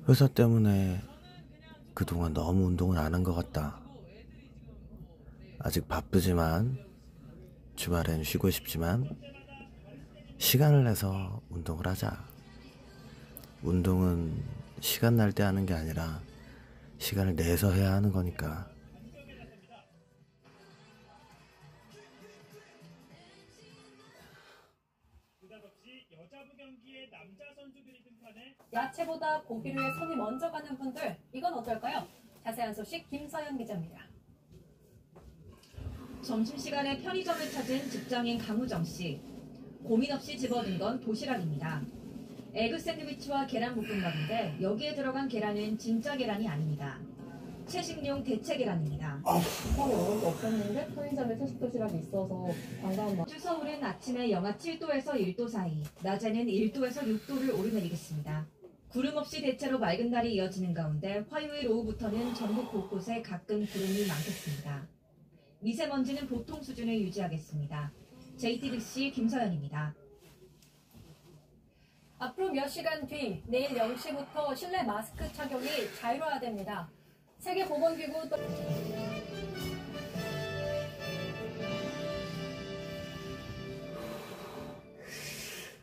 회사 때문에 그동안 너무 운동을 안 한 것 같다. 아직 바쁘지만 주말엔 쉬고 싶지만 시간을 내서 운동을 하자. 운동은 시간 날 때 하는 게 아니라 시간을 내서 해야 하는 거니까. 야채보다 고기류에 손이 먼저 가는 분들, 이건 어떨까요? 자세한 소식 김서연 기자입니다. 점심시간에 편의점을 찾은 직장인 강우정 씨. 고민 없이 집어든 건 도시락입니다. 에그 샌드위치와 계란 볶음밥인데 여기에 들어간 계란은 진짜 계란이 아닙니다. 채식용 대체 계란입니다. 서울에 어려울 없었는데 편의점에 채식 도시락이 있어서 반가운 마음. 서울은 아침에 영하 7도에서 1도 사이, 낮에는 1도에서 6도를 오르내리겠습니다. 구름 없이 대체로 맑은 날이 이어지는 가운데 화요일 오후부터는 전국 곳곳에 가끔 구름이 많겠습니다. 미세먼지는 보통 수준을 유지하겠습니다. JTBC 김서연입니다. 앞으로 몇 시간 뒤 내일 0시부터 실내 마스크 착용이 자율화됩니다. 세계보건기구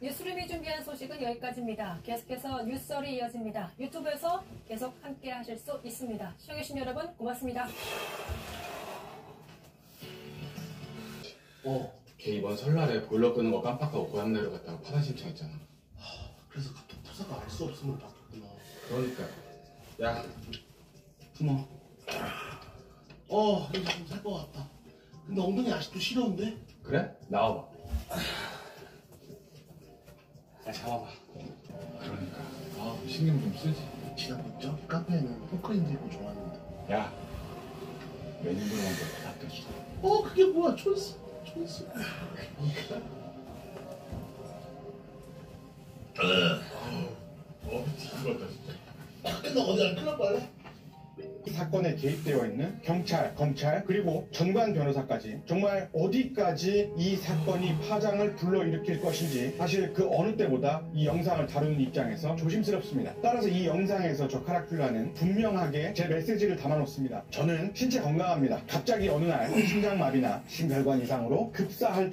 뉴스룸이 준비한 소식은 여기까지입니다. 계속해서 뉴스설이 이어집니다. 유튜브에서 계속 함께 하실 수 있습니다. 시청해주신 여러분 고맙습니다. 걔 이번 설날에 보일러 끄는 거 깜빡하고 고향 내려갔다가 파산 신청했잖아. 그래서 카톡 투사가 알 수 없으면 바뀌었구나. 그러니까 야 품어. 이제 좀 살 것 같다. 근데 엉덩이 아직도 시려운데? 그래? 나와봐. 야 잡아봐. 그러니까 신경 좀 쓰지. 지난번 카페에는 포크인드 입고 좋아하는데. 야 메뉴를 먼저 부탁드렸어. 그게 뭐야? 촌스. 뒤집었다 진짜. 너 어디 안 클럽 갈래? 이 사건에 개입되어 있는 경찰, 검찰, 그리고 전관 변호사까지 정말 어디까지 이 사건이 파장을 불러일으킬 것인지 사실 그 어느 때보다 이 영상을 다루는 입장에서 조심스럽습니다. 따라서 이 영상에서 저 카라큘라는 분명하게 제 메시지를 담아놓습니다. 저는 신체 건강합니다. 갑자기 어느 날 심장마비나 심혈관 이상으로 급사할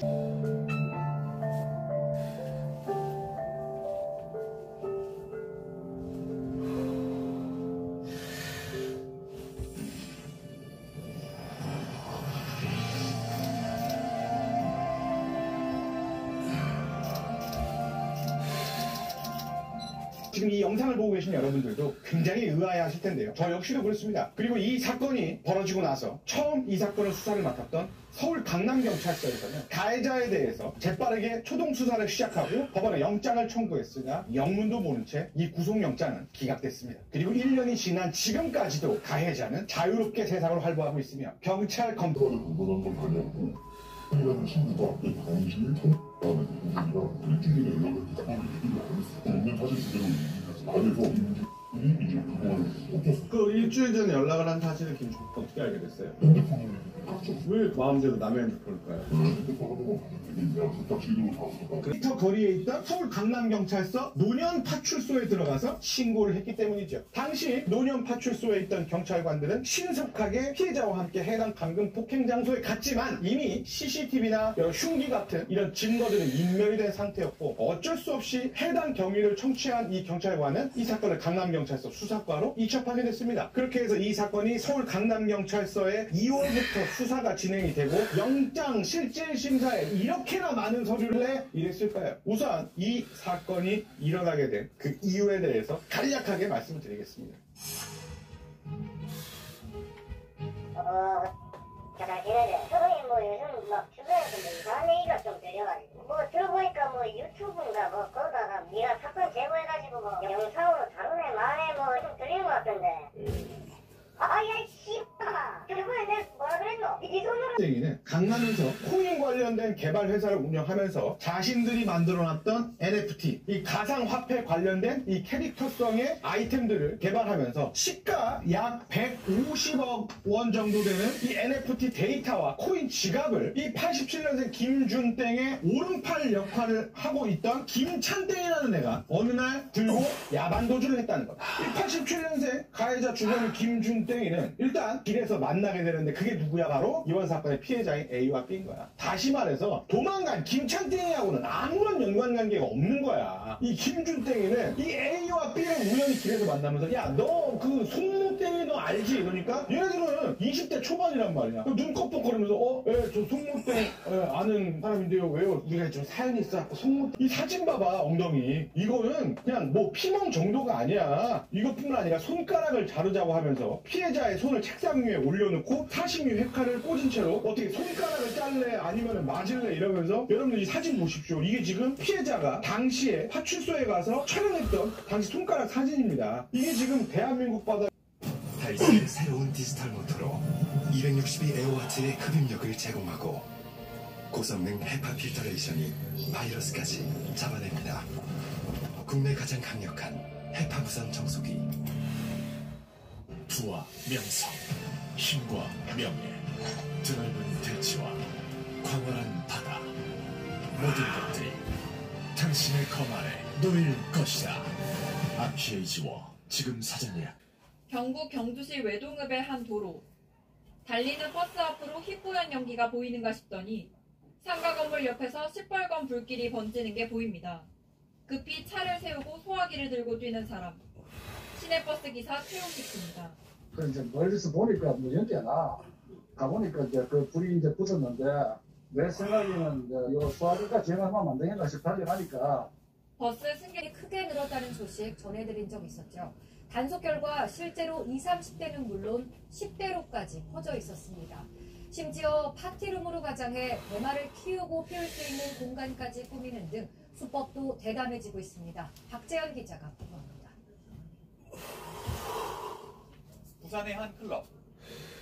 지금 이 영상을 보고 계신 여러분들도 굉장히 의아해하실 텐데요. 저 역시도 그렇습니다. 그리고 이 사건이 벌어지고 나서 처음 이 사건을 수사를 맡았던 서울 강남경찰서에서는 가해자에 대해서 재빠르게 초동 수사를 시작하고 법원에 영장을 청구했으나 영문도 모른 채 이 구속영장은 기각됐습니다. 그리고 1년이 지난 지금까지도 가해자는 자유롭게 세상을 활보하고 있으며 경찰 검찰을 불건한 건 아니었고 이라는 친구가 내 방심을 통과하는 우리가 일주일에 연락을 받고 있는 사실 그대로 안에서 이제 그걸 어떻게 그 일주일 전에 연락을 한 사실을 김준호 어떻게 알게 됐어요? 핸드폰을 깜짝 왜 마음대로 남의 핸드폰을 까요? 핸드폰을 하고 그냥 부탁식으로 다 미터 거리에 있던 서울 강남경찰서 노년파출소에 들어가서 신고를 했기 때문이죠. 당시 노년파출소에 있던 경찰관들은 신속하게 피해자와 함께 해당 감금 폭행 장소에 갔지만 이미 CCTV나 여러 흉기 같은 이런 증거들은 인멸이 된 상태였고 어쩔 수 없이 해당 경위를 청취한 이 경찰관은 이 사건을 강남경찰서 수사과로 이첩하게 됐습니다. 그렇게 해서 이 사건이 서울 강남경찰서에 2월부터 수사가 진행이 되고 영장 실질심사에 이렇게나 많은 서류를 내 이랬을까요? 우선 이 사건이 일어나게 된 그 이유에 대해서 간략하게 말씀드리겠습니다. 저희 요즘 막 주변에서 이상한 얘기가 좀 들려가지고 들어보니까 유튜브인가 거기다가 네가 사건 제보해가지고 영상으로 다루네 마네 좀 들리는 것 같던데. 야이 씨발 저번에 내가 뭐라 그랬노? 이 돈으로 얘기는 강남에서 코인과 관련된 개발 회사를 운영하면서 자신들이 만들어놨던 NFT, 이 가상화폐 관련된 이 캐릭터성의 아이템들을 개발하면서 시가 약 150억 원 정도 되는 이 NFT 데이터와 코인 지갑을 이 87년생 김준땡의 오른팔 역할을 하고 있던 김찬땡이라는 애가 어느 날 들고 야반도주를 했다는 거다. 이 87년생 가해자 주범인 김준땡이는 일단 길에서 만나게 되는데 그게 누구야? 바로 이번 사건의 피해자인 A와 B인 거야. 다시 말해서 도망간 김찬땡이하고는 아무런 연관관계가 없는 거야. 이 김준땡이는 이 A와 B를 우연히 길에서 만나면서 야, 너 그 송무땡이 너 알지? 그러니까 얘네들은 20대 초반이란 말이야. 눈 껍벅거리면서 저 송무땡 아는 사람인데요. 왜요? 우리가 좀 사연이 있어. 송무땡 이 사진 봐봐, 엉덩이. 이거는 그냥 뭐 피멍 정도가 아니야. 이것뿐만 아니라 손가락을 자르자고 하면서 피해자의 손을 책상 위에 올려놓고 사심이 회칼을 꽂은 채로 어떻게 손가락을 잘래 아니면 맞을래 이러면서 여러분들 이 사진 보십시오. 이게 지금 피해자가 당시에 파출소에 가서 촬영했던 당시 손가락 사진입니다. 이게 지금 대한민국 바다 다이슨의 새로운 디지털 모터로 262에어와트의 흡입력을 제공하고 고성능 헤파 필터레이션이 바이러스까지 잡아냅니다. 국내 가장 강력한 헤파 무선 청소기. 부와 명성, 힘과 명예, 드넓은 대지와 광활한 바다, 모든 것들이 당신의 검 아래 놓일 것이다. RPA지워 지금 사전 예약. 경북 경주시 외동읍의 한 도로. 달리는 버스 앞으로 희뿌연 연기가 보이는가 싶더니 상가 건물 옆에서 시뻘건 불길이 번지는 게 보입니다. 급히 차를 세우고 소화기를 들고 뛰는 사람. 시내버스 기사 최용식 씨입니다. 그 이제 멀리서 보니까 뭐 연기가 나. 가보니까 이제 그 불이 이제 붙었는데 내 생각에는 이제 요 소화기가 제어하면 안 되겠나 싶어 달려가니까. 버스 승객이 크게 늘었다는 소식 전해드린 적 있었죠. 단속 결과 실제로 20, 30대는 물론 10대로까지 퍼져 있었습니다. 심지어 파티룸으로 가장해 대마를 키우고 피울 수 있는 공간까지 꾸미는 등 수법도 대담해지고 있습니다. 박재현 기자가 보도합니다. 부산의 한 클럽.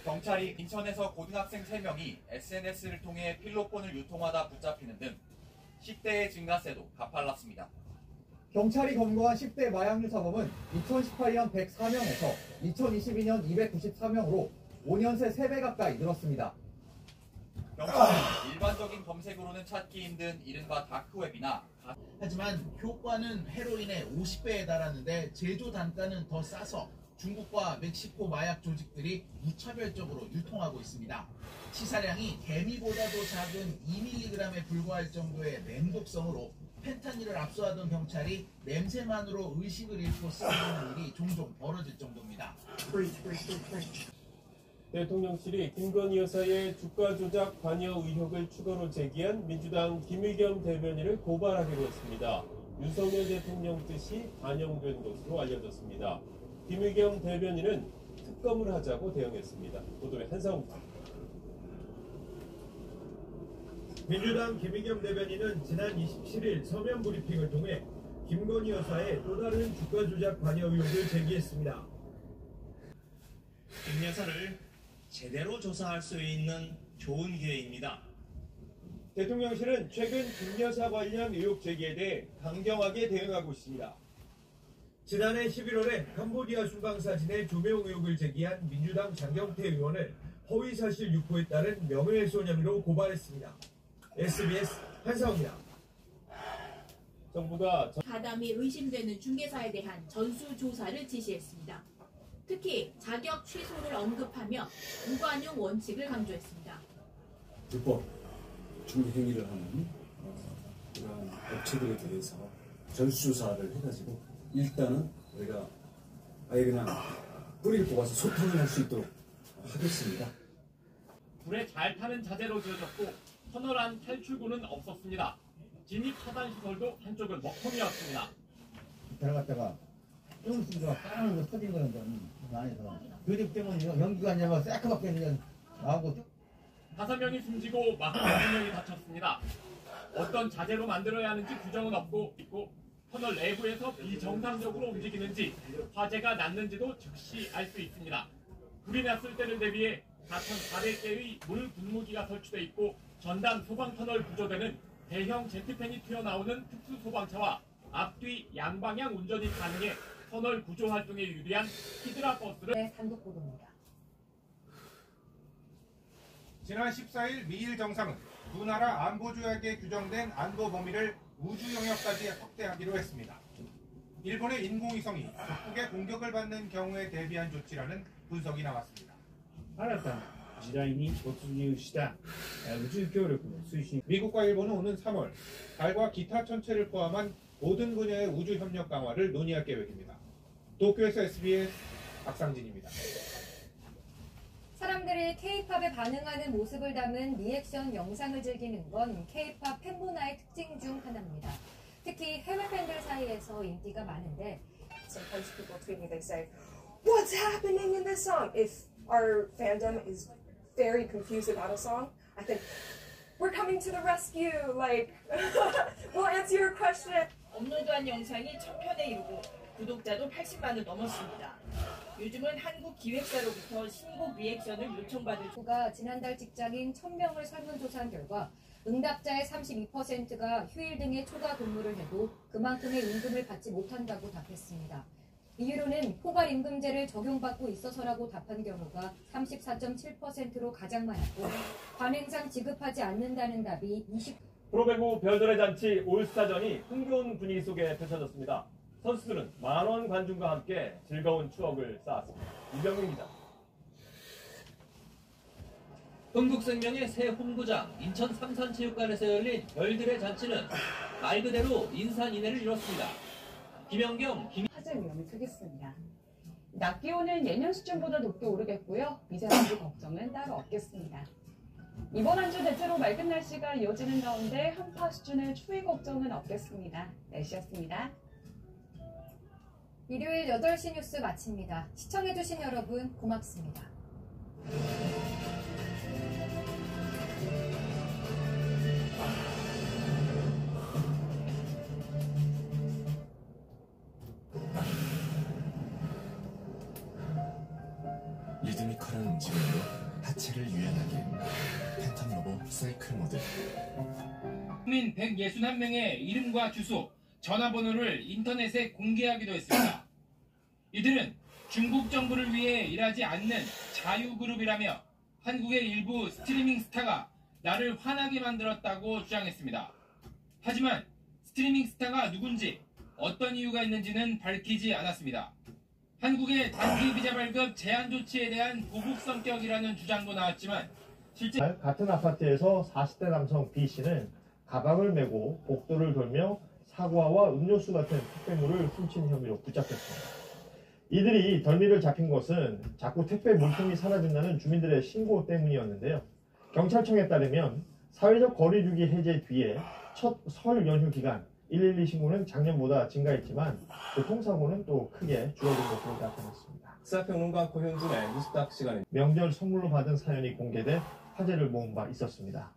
경찰이 인천에서 고등학생 3명이 SNS를 통해 필로폰을 유통하다 붙잡히는 등 10대의 증가세도 가팔랐습니다. 경찰이 검거한 10대 마약류 사범은 2018년 104명에서 2022년 294명으로 5년 새 3배 가까이 늘었습니다. 경찰은 일반적인 검색으로는 찾기 힘든 이른바 다크웹이나 하지만 효과는 헤로인의 50배에 달하는데 제조 단가는 더 싸서 중국과 멕시코 마약 조직들이 무차별적으로 유통하고 있습니다. 치사량이 개미보다도 작은 2mg에 불과할 정도의 맹독성으로 펜타닐을 압수하던 경찰이 냄새만으로 의식을 잃고 쓰러지는 일이 종종 벌어질 정도입니다. 대통령실이 김건희 여사의 주가 조작 관여 의혹을 추가로 제기한 민주당 김의겸 대변인을 고발하기로 했습니다. 윤석열 대통령 뜻이 반영된 것으로 알려졌습니다. 김의겸 대변인은 특검을 하자고 대응했습니다. 보도에 한상욱입니다. 민주당 김의겸 대변인은 지난 27일 서면 브리핑을 통해 김건희 여사의 또 다른 주가 조작 관여 의혹을 제기했습니다. 김 여사를 제대로 조사할 수 있는 좋은 기회입니다. 대통령실은 최근 김 여사 관련 의혹 제기에 대해 강경하게 대응하고 있습니다. 지난해 11월에 캄보디아 수강 사진의 조명 의혹을 제기한 민주당 장경태 의원을 허위사실 유포에 따른 명예훼손 혐의로 고발했습니다. SBS 한상우입니다. 정부가 가담이 의심되는 중개사에 대한 전수조사를 지시했습니다. 특히 자격 취소를 언급하며 무관용 원칙을 강조했습니다. 불법 중개 행위를 하는 그런 업체들에 대해서 전수조사를 해가지고 일단은 우리가 아예 그냥 뿌리를 뽑아서 소통을 할 수 있도록 하겠습니다. 불에 잘 타는 자재로 지어졌고 터널 안 탈출구는 없었습니다. 진입 차단 시설도 한쪽은 먹통이었습니다. 들어갔다가 좀 쓰다가 빠르는 거 터진 거는 좀 안에서 교집 때문에 연기가 아니라 새까맣게 그냥 나오고 5명이 숨지고 42명이 다쳤습니다. 어떤 자재로 만들어야 하는지 규정은 있고 터널 내부에서 비정상적으로 움직이는지 화재가 났는지도 즉시 알 수 있습니다. 불이 났을 때를 대비해 4,400개의 물 분무기가 설치돼 있고 전단 소방터널 구조대는 대형 제트팬이 튀어나오는 특수소방차와 앞뒤 양방향 운전이 가능해 터널 구조 활동에 유리한 히드라 버스를 단독 보도입니다. 지난 14일 미일 정상은 두 나라 안보조약에 규정된 안보 범위를 우주 영역까지 확대하기로 했습니다. 일본의 인공위성이 적국의 공격을 받는 경우에 대비한 조치라는 분석이 나왔습니다. 新たな時代に突入した宇宙協力の推進 미국과 일본은 오는 3월 달과 기타 천체를 포함한 모든 분야의 우주 협력 강화를 논의할 계획입니다. 도쿄에서 SBS 박상진입니다. 사람들이 K-팝에 반응하는 모습을 담은 리액션 영상을 즐기는 건 K-팝 팬문화의 특징 중 하나입니다. 특히 해외 팬들 사이에서 인기가 많은데 Sometimes people tweet me, they say, "What's happening in this song?" If our fandom is very confused about a song, I think, "We're coming to the rescue, like, we'll answer your question." 업로드한 영상이 1000편에 이르고 구독자도 80만을 넘었습니다. 요즘은 한국 기획사로부터 신곡 리액션을 요청받을 가 지난달 직장인 1000명을 설문조사한 결과 응답자의 32%가 휴일 등의 초과 근무를 해도 그만큼의 임금을 받지 못한다고 답했습니다. 이유로는 포괄임금제를 적용받고 있어서라고 답한 경우가 34.7%로 가장 많았고 관행상 지급하지 않는다는 답이 20%. 프로배구 별들의 잔치 올스타전이 흥겨운 분위기 속에 펼쳐졌습니다. 선수들은 만원 관중과 함께 즐거운 추억을 쌓았습니다. 이병민 기자. 흥국생명의 새 홈구장 인천 삼산체육관에서 열린 별들의 잔치는 말 그대로 인산인해를 이뤘습니다. 김연경, 화재 위험이 크겠습니다. 낮 기온은 예년 수준보다 높게 오르겠고요. 미세먼지 걱정은 따로 없겠습니다. 이번 한 주 대체로 맑은 날씨가 이어지는 가운데 한파 수준의 추위 걱정은 없겠습니다. 날씨였습니다. 일요일 8시 뉴스 마칩니다. 시청해주신 여러분 고맙습니다. 리드미컬한 움직임으로 하체를 유연하게 팬텀 로보 사이클 모드. 국민 161명의 이름과 주소, 전화번호를 인터넷에 공개하기도 했습니다. 이들은 중국 정부를 위해 일하지 않는 자유그룹이라며 한국의 일부 스트리밍 스타가 나를 화나게 만들었다고 주장했습니다. 하지만 스트리밍 스타가 누군지 어떤 이유가 있는지는 밝히지 않았습니다. 한국의 단기 비자 발급 제한 조치에 대한 보복 성격이라는 주장도 나왔지만 실제 같은 아파트에서 40대 남성 B씨는 가방을 메고 복도를 돌며 사과와 음료수 같은 택배물을 훔친 혐의로 붙잡혔습니다. 이들이 덜미를 잡힌 것은 자꾸 택배 물품이 사라진다는 주민들의 신고 때문이었는데요. 경찰청에 따르면 사회적 거리두기 해제 뒤에 첫 설 연휴 기간 112 신고는 작년보다 증가했지만 교통사고는 또 크게 줄어든 것으로 나타났습니다. 시사평론가 고현준의 뉴스닥 시간에 명절 선물로 받은 사연이 공개돼 화제를 모은 바 있었습니다.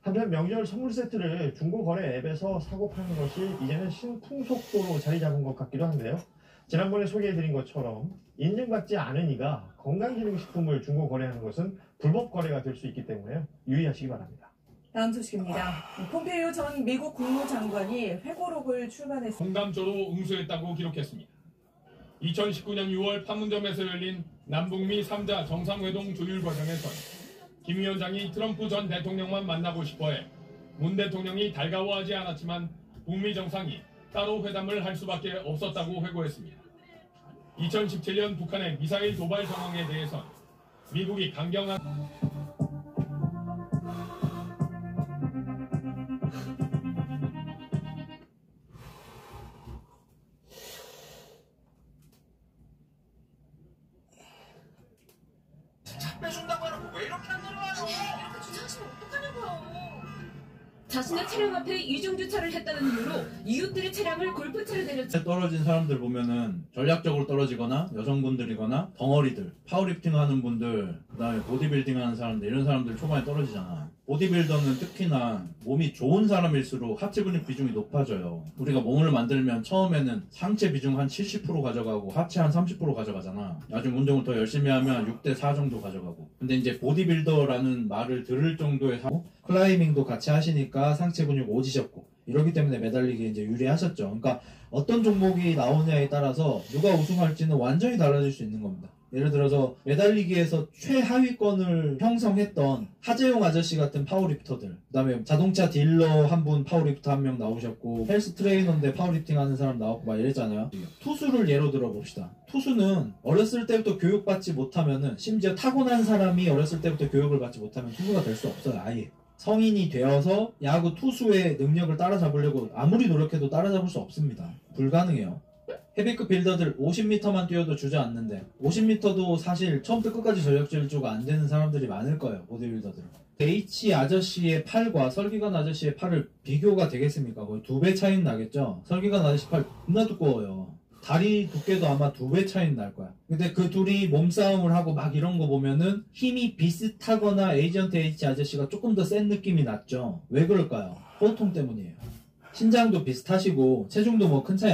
한편 명절 선물 세트를 중고거래 앱에서 사고 파는 것이 이제는 신풍속도로 자리 잡은 것 같기도 한데요. 지난번에 소개해드린 것처럼 인증받지 않은 이가 건강기능식품을 중고거래하는 것은 불법 거래가 될 수 있기 때문에 유의하시기 바랍니다. 다음 소식입니다. 폼페이오 전 미국 국무장관이 회고록을 출간했습니다. 공감조로 응수했다고 기록했습니다. 2019년 6월 판문점에서 열린 남북미 3자 정상회동 조율 과정에선 김 위원장이 트럼프 전 대통령만 만나고 싶어해 문 대통령이 달가워하지 않았지만 북미 정상이 따로 회담을 할 수밖에 없었다고 회고했습니다. 2017년 북한의 미사일 도발 정황에 대해선 미국이 강경한 빼준다고 해놓고 왜 이렇게 안 내려와요? 이렇게 주장하시면 어떡하냐고요. 자신의 차량 앞에 이중주차를 했다는 이유로 이웃들의 차량을 골프채로 내렸죠. 떨어진 사람들 보면은 전략적으로 떨어지거나 여성분들이거나 덩어리들, 파워리프팅 하는 분들, 그다음에 보디빌딩 하는 사람들, 이런 사람들 초반에 떨어지잖아. 보디빌더는 특히나 몸이 좋은 사람일수록 하체 근육 비중이 높아져요. 우리가 몸을 만들면 처음에는 상체 비중 한 70% 가져가고 하체 한 30% 가져가잖아. 나중에 운동을 더 열심히 하면 6대4 정도 가져가고. 근데 이제 보디빌더라는 말을 들을 정도의 클라이밍도 같이 하시니까 상체 근육 오지셨고 이러기 때문에 메달리기에 이제 유리하셨죠. 그러니까 어떤 종목이 나오냐에 따라서 누가 우승할지는 완전히 달라질 수 있는 겁니다. 예를 들어서 메달리기에서 최하위권을 형성했던 하재용 아저씨 같은 파워리프터들, 그 다음에 자동차 딜러 한 분 파워리프터 한 명 나오셨고 헬스 트레이너인데 파워리프팅 하는 사람 나왔고 막 이랬잖아요. 투수를 예로 들어 봅시다. 투수는 어렸을 때부터 교육받지 못하면은, 심지어 타고난 사람이 어렸을 때부터 교육을 받지 못하면 투수가 될 수 없어요. 아예. 성인이 되어서 야구 투수의 능력을 따라잡으려고 아무리 노력해도 따라잡을 수 없습니다. 불가능해요. 헤비급 빌더들 50m만 뛰어도 주저앉는데 50m도 사실 처음부터 끝까지 전력 질주가 안 되는 사람들이 많을 거예요. 보디빌더들은. H 아저씨의 팔과 설기관 아저씨의 팔을 비교가 되겠습니까? 거의 2배 차이는 나겠죠? 설기관 아저씨 팔 겁나 두꺼워요. 다리 두께도 아마 2배 차이는 날 거야. 근데 그 둘이 몸싸움을 하고 막 이런 거 보면은 힘이 비슷하거나 에이전트 H 아저씨가 조금 더 센 느낌이 났죠. 왜 그럴까요? 호흡통 때문이에요. 신장도 비슷하시고 체중도 뭐 큰 차이